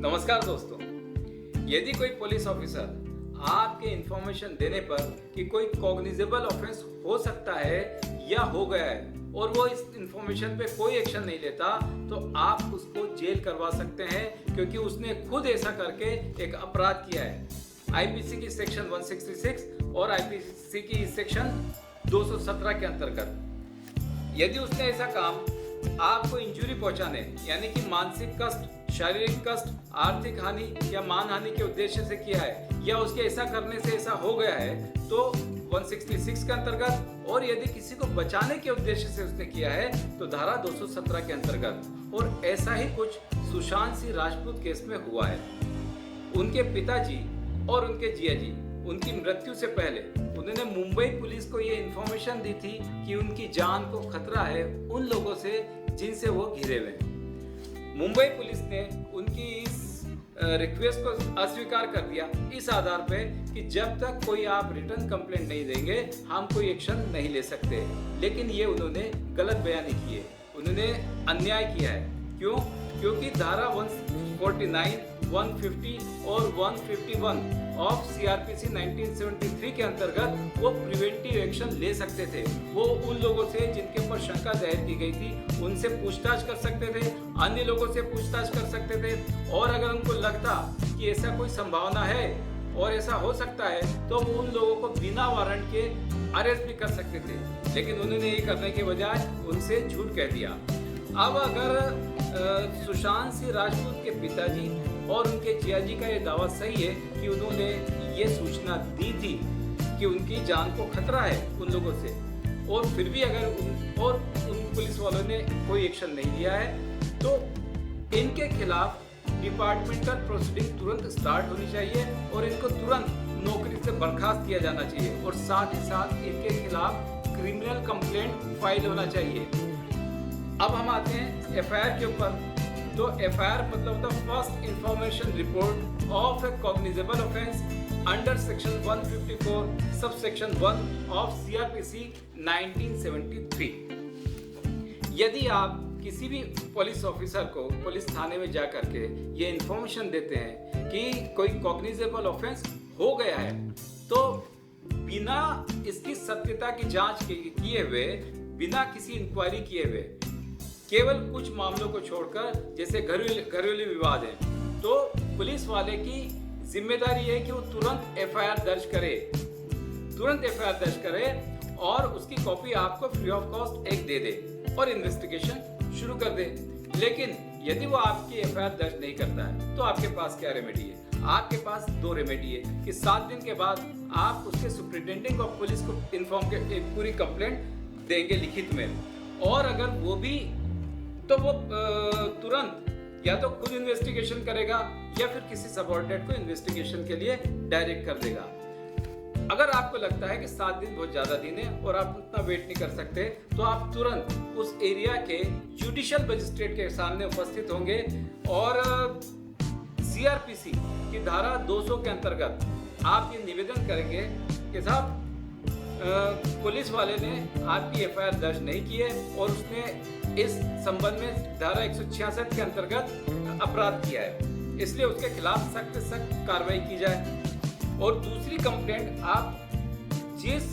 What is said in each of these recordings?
नमस्कार दोस्तों, यदि कोई पुलिस ऑफिसर आपके इंफॉर्मेशन देने पर कि कोई कॉग्निजेबल ऑफेंस हो सकता है या हो गया है और वो इस इंफॉर्मेशन पे कोई एक्शन नहीं लेता, तो आप उसको जेल करवा सकते हैं, क्योंकि उसने खुद ऐसा करके एक अपराध किया है। आईपीसी की सेक्शन 166 और आईपीसी की सेक्शन 217 के अंतर्गत यदि उसने ऐसा काम आपको इंजुरी पहुंचाने यानी कि मानसिक कष्ट, शारीरिक कष्ट, आर्थिक हानि या मानहानि के उद्देश्य से किया है या उसके ऐसा करने से ऐसा हो गया है तो 166 के अंतर्गत, और यदि किसी को बचाने के उद्देश्य से उसने किया है तो धारा 217 के अंतर्गत। और ऐसा ही कुछ सुशांत सिंह राजपूत केस में हुआ है। उनके पिताजी और उनके जिया जी उनकी मृत्यु से पहले उन्होंने मुंबई पुलिस को ये इन्फॉर्मेशन दी थी कि उनकी जान को खतरा है उन लोगों से जिनसे वो घिरे हुए हैं। मुंबई पुलिस ने उनकी इस रिक्वेस्ट को अस्वीकार कर दिया इस आधार पे कि जब तक कोई आप रिटर्न कंप्लेंट नहीं देंगे हम कोई एक्शन नहीं ले सकते। लेकिन ये उन्होंने गलत बयानी की है, उन्होंने अन्याय किया है। क्यों? क्योंकि धारा 149, 150 और 151 ऑफ सीआरपीसी 1973 के अंतर्गत वो प्रिवेंटिव एक्शन ले सकते थे। वो उन लोगों से जिनके ऊपर शंका जाहिर की गई थी उनसे पूछताछ कर सकते थे, अन्य लोगों से पूछताछ कर सकते थे, और अगर उनको लगता कि ऐसा कोई संभावना है और ऐसा हो सकता है तो वो उन लोगों को बिना वारंट के अरेस्ट भी कर सकते थे। लेकिन उन्होंने ये करने के बजाय उनसे झूठ कह दिया। अब अगर सुशांत सिंह राजपूत के पिताजी और उनके जिया जी का ये दावा सही है कि उन्होंने ये सूचना दी थी कि उनकी जान को खतरा है उन लोगों से, और फिर भी अगर उन पुलिस वालों ने कोई एक्शन नहीं लिया है तो इनके खिलाफ डिपार्टमेंटल प्रोसीडिंग तुरंत स्टार्ट होनी चाहिए और इनको तुरंत नौकरी से बर्खास्त किया जाना चाहिए, और साथ ही साथ इनके खिलाफ क्रिमिनल कंप्लेंट फाइल होना चाहिए। अब हम आते हैं एफआईआर के ऊपर। तो एफआईआर मतलब the first information report of A cognizable offence under section 154 sub section 1 of CrPC 1973। यदि आप किसी भी पुलिस ऑफिसर को पुलिस थाने में जा करके ये इंफॉर्मेशन देते हैं कि कोई कॉग्निजेबल ऑफेंस हो गया है, तो बिना इसकी सत्यता की जांच किए हुए, बिना किसी इंक्वायरी किए हुए, केवल कुछ मामलों को छोड़कर जैसे घरेलू विवाद है, तो पुलिस वाले की जिम्मेदारी है कि वो तुरंत एफआईआर दर्ज करे और उसकी कॉपी आपको फ्री ऑफ कॉस्ट एक दे दे और इन्वेस्टिगेशन शुरू कर दे। लेकिन यदि वो आपकी एफआईआर दर्ज नहीं करता है तो आपके पास क्या रेमेडी है? आपके पास दो रेमेडी है कि 7 दिन के बाद आप उसके सुपरिटेंडेंट ऑफ पुलिस को इन्फॉर्म के एक पूरी कंप्लेंट देंगे लिखित में, और अगर वो भी तो वो तुरंत या तो खुद इन्वेस्टिगेशन करेगा या फिर किसी सबऑर्डिनेट को इन्वेस्टिगेशन के लिए डायरेक्ट कर देगा। अगर आपको लगता है कि 7 दिन बहुत ज्यादा दिन है और आप उतना वेट नहीं कर सकते, तो आप तुरंत उस एरिया के जुडिशियल मजिस्ट्रेट के सामने उपस्थित होंगे और सीआरपीसी की धारा 200 के अंतर्गत आप ये निवेदन करेंगे कि साहब पुलिस वाले ने आपकी एफआईआर दर्ज नहीं की है और उसने इस संबंध में धारा 166 के अंतर्गत अपराध किया है, इसलिए उसके खिलाफ सख्त कार्रवाई की जाए। और दूसरी कंप्लेंट, आप जिस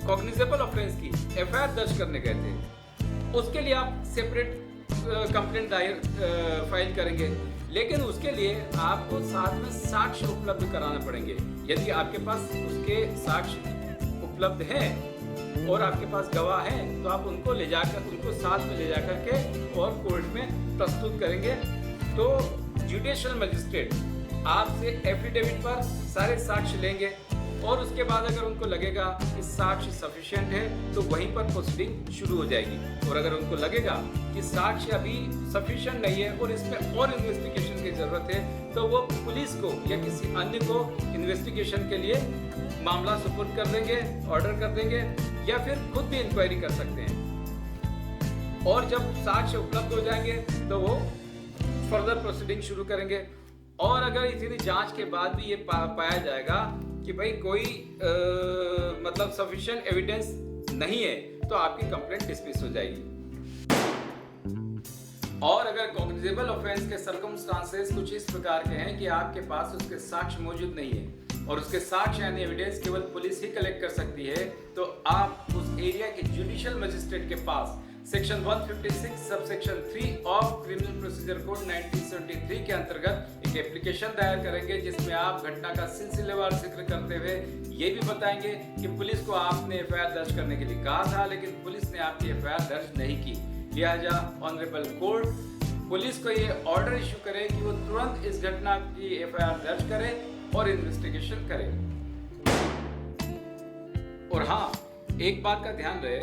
कॉग्निजेबल ऑफेंस की एफआईआर दर्ज करने गए थे उसके लिए आप सेपरेट कंप्लेंट दायर फाइल करेंगे, लेकिन उसके लिए आपको साथ में साक्ष्य उपलब्ध कराना पड़ेंगे। यदि आपके पास उसके साक्ष्य उपलब्ध हैं और आपके पास गवाह हैं तो आप उनको साथ में ले जाकर के और कोर्ट में प्रस्तुत करेंगे। तो जुडिशियल मजिस्ट्रेट आपसे एफिडेविट पर सारे साक्ष्य लेंगे और उसके बाद अगर उनको लगेगा कि साक्ष्य सफिशिएंट है तो वहीं पर प्रोसीडिंग शुरू हो जाएगी, और अगर उनको लगेगा कि साक्ष्य अभी सफिशिएंट नहीं है और इसमें और इन्वेस्टिगेशन की जरूरत है तो वो पुलिस को या किसी अन्य को इन्वेस्टिगेशन के लिए मामला सुपुर्द कर देंगे, ऑर्डर कर देंगे, या फिर खुद भी इंक्वायरी कर सकते हैं। और जब साक्ष्य उपलब्ध हो जाएंगे तो वो फर्दर प्रोसीडिंग शुरू करेंगे। और अगर इतनी जांच के बाद भी ये पाया जाएगा कि भाई कोई मतलब सफिशिएंट एविडेंस नहीं है तो आपकी कंप्लेंट डिसमिस हो जाएगी। और अगर कॉग्निजेबल ऑफेंस के सर्कमस्टांसेस कुछ इस प्रकार के हैं कि आपके पास उसके साक्ष्य मौजूद नहीं है और उसके साक्ष्य यानी एविडेंस केवल पुलिस ही कलेक्ट कर सकती है, तो आप उस एरिया के जुडिशियल मजिस्ट्रेट के पास section 156 subsection 3 of criminal procedure code 1973 के अंतर्गत एक एप्लीकेशन दायर करेंगे, जिसमें आप घटना का सिलसिलेवार जिक्र करते हुए ये भी बताएंगे कि पुलिस को आपने एफआईआर दर्ज करने के लिए कहा था, लेकिन पुलिस ने आपकी एफआईआर दर्ज नहीं की। लिहाजा ऑनरेबल कोर्ट पुलिस को ये ऑर्डर इशू करे कि वो तुरंत इस घटना की एफआईआर दर्ज करे और इन्वेस्टिगेशन करे। और हाँ, एक बात का ध्यान रहे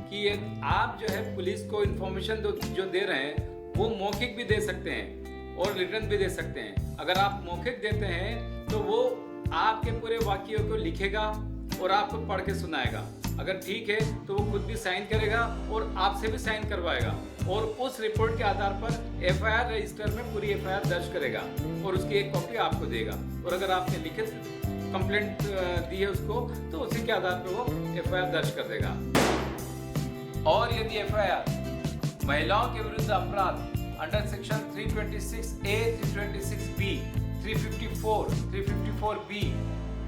कि ये आप जो है पुलिस को इन्फॉर्मेशन जो दे रहे हैं वो मौखिक भी दे सकते हैं और रिटर्न भी दे सकते हैं। अगर आप मौखिक देते हैं तो वो आपके पूरे वाक्यों को लिखेगा और आपको पढ़ के सुनाएगा। अगर ठीक है तो वो खुद भी साइन करेगा और आपसे भी साइन करवाएगा और उस रिपोर्ट के आधार पर एफआईआर रजिस्टर में पूरी एफआईआर दर्ज करेगा और उसकी एक कॉपी आपको देगा। और अगर आपने लिखित कंप्लेंट दी है उसको, तो उसी के आधार पर वो एफआईआर दर्ज कर देगा। और यदि एफआईआर महिलाओं के विरुद्ध अपराध under section 326A, 326B, 354, 354B,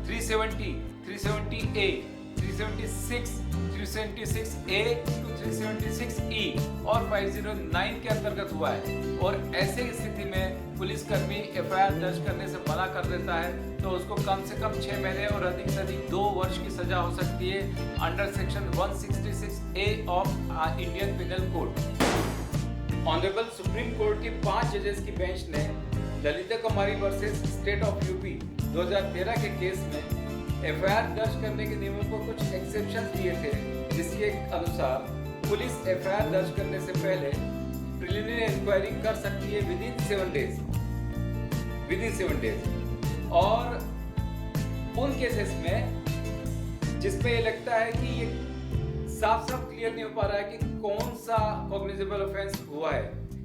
370, 370A, 376, 376A to 376E और 509 के अंतर्गत हुआ है और ऐसे स्थिति में पुलिसकर्मी एफआईआर दर्ज करने से मना कर देता है तो उसको कम से कम 6 महीने और अधिक से अधिक 2 वर्ष की सजा हो सकती है under section 166A of Indian penal code. Honourable supreme court की 5 जजेस की बेंच ने ललिता कुमारी वर्सेस स्टेट ऑफ यूपी 2013 के केस में एफआईआर दर्ज करने के नियमों को कुछ एक्सेप्शन दिए थे, जिसके अनुसार पुलिस एफआईआर दर्ज करने से पहले प्रिलिमिनरी इंक्वायरी कर सकती है विदिन 7 डेज और उन केसेस में जिसमें ये लगता है कि ये साफ क्लियर नहीं हो पा रहा है कि कौन सा कॉग्निजेबल ऑफेंस हुआ है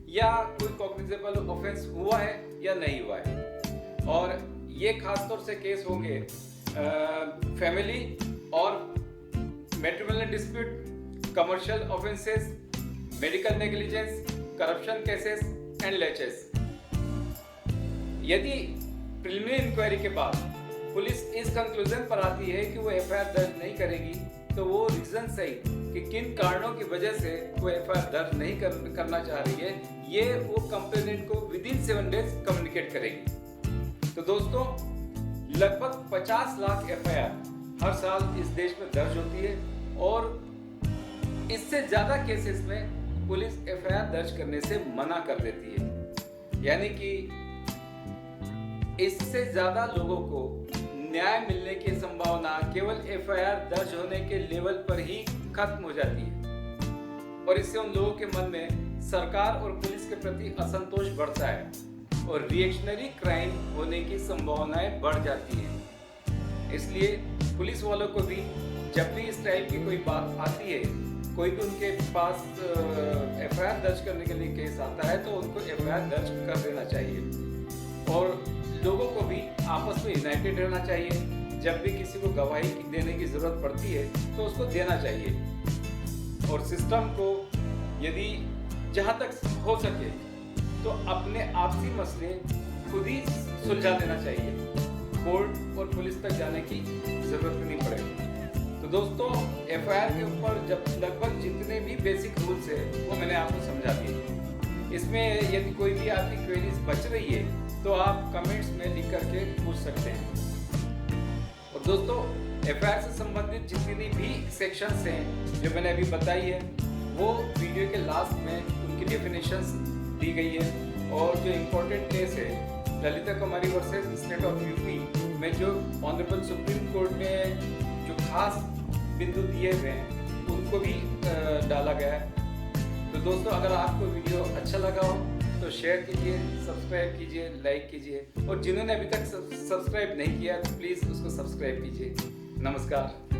या कोई कॉग्निजेबल ऑफेंस हुआ है या नहीं हुआ है। और ये खासतौर से केस होंगे फैमिली और matrimonial dispute, commercial offences, medical negligence, corruption cases and लेचेस। यदि प्रिलिमिनरी इंक्वायरी के बाद पुलिस इस कंक्लूजन पर आती है कि वो एफआईआर दर्ज नहीं करेगी, तो वो रीजन सही कि किन कारणों की वजह से वो एफआईआर दर्ज नहीं करना चाह रही है, ये वो कंप्लेनेंट को विदिन 7 डेज कम्युनिकेट करेगी। तो दोस्तों, लगभग 50 लाख एफआईआर हर साल इस देश में दर्ज होती है और इससे ज्यादा केसेस में पुलिस एफआईआर दर्ज करने से मना कर देती है। यानी कि इससे ज्यादा लोगों को न्याय मिलने की संभावना केवल एफआईआर दर्ज होने के लेवल पर ही खत्म हो जाती है और इससे उन लोगों के मन में सरकार और पुलिस के प्रति असंतोष बढ़ता है और रिएक्शनरी क्राइम होने की संभावनाएं बढ़ जाती हैं। इसलिए पुलिस वालों को भी जब भी इस टाइप की कोई बात आती है, कोई भी उनके पास एफआईआर दर्ज करने के लिए केस आता है, तो उनको एफआईआर दर्ज कर देना चाहिए और लोगों को भी आपस में यूनाइटेड रहना चाहिए। जब भी किसी को गवाही देने की जरूरत पड़ती है तो उसको देना चाहिए और सिस्टम को यदि जहाँ तक हो सके तो अपने आपसी मसले खुद ही सुलझा देना चाहिए, कोर्ट और पुलिस तक जाने की जरूरत नहीं पड़ेगी। तो दोस्तों, एफआईआर के ऊपर जब लगभग जितने भी बेसिक रूल्स है वो मैंने आपको समझा दिए। इसमें यदि कोई भी आपकी क्वेरीज बच रही है तो आप कमेंट्स में लिख करके पूछ सकते हैं। और दोस्तों, एफआईआर से संबंधित जितनी भी सेक्शंस हैं जो मैंने अभी बताई है, वो वीडियो के लास्ट में उनकी डेफिनेशंस दी गई है और जो इम्पोर्टेंट केस है ललिता कुमारी वर्सेस स्टेट ऑफ यूपी में जो ऑनरेबल सुप्रीम कोर्ट ने जो खास बिंदु दिए हुए हैं उनको भी डाला गया है। तो दोस्तों, अगर आपको वीडियो अच्छा लगा हो तो शेयर कीजिए, सब्सक्राइब कीजिए, लाइक कीजिए और जिन्होंने अभी तक सब्सक्राइब नहीं किया तो प्लीज़ उसको सब्सक्राइब कीजिए। नमस्कार।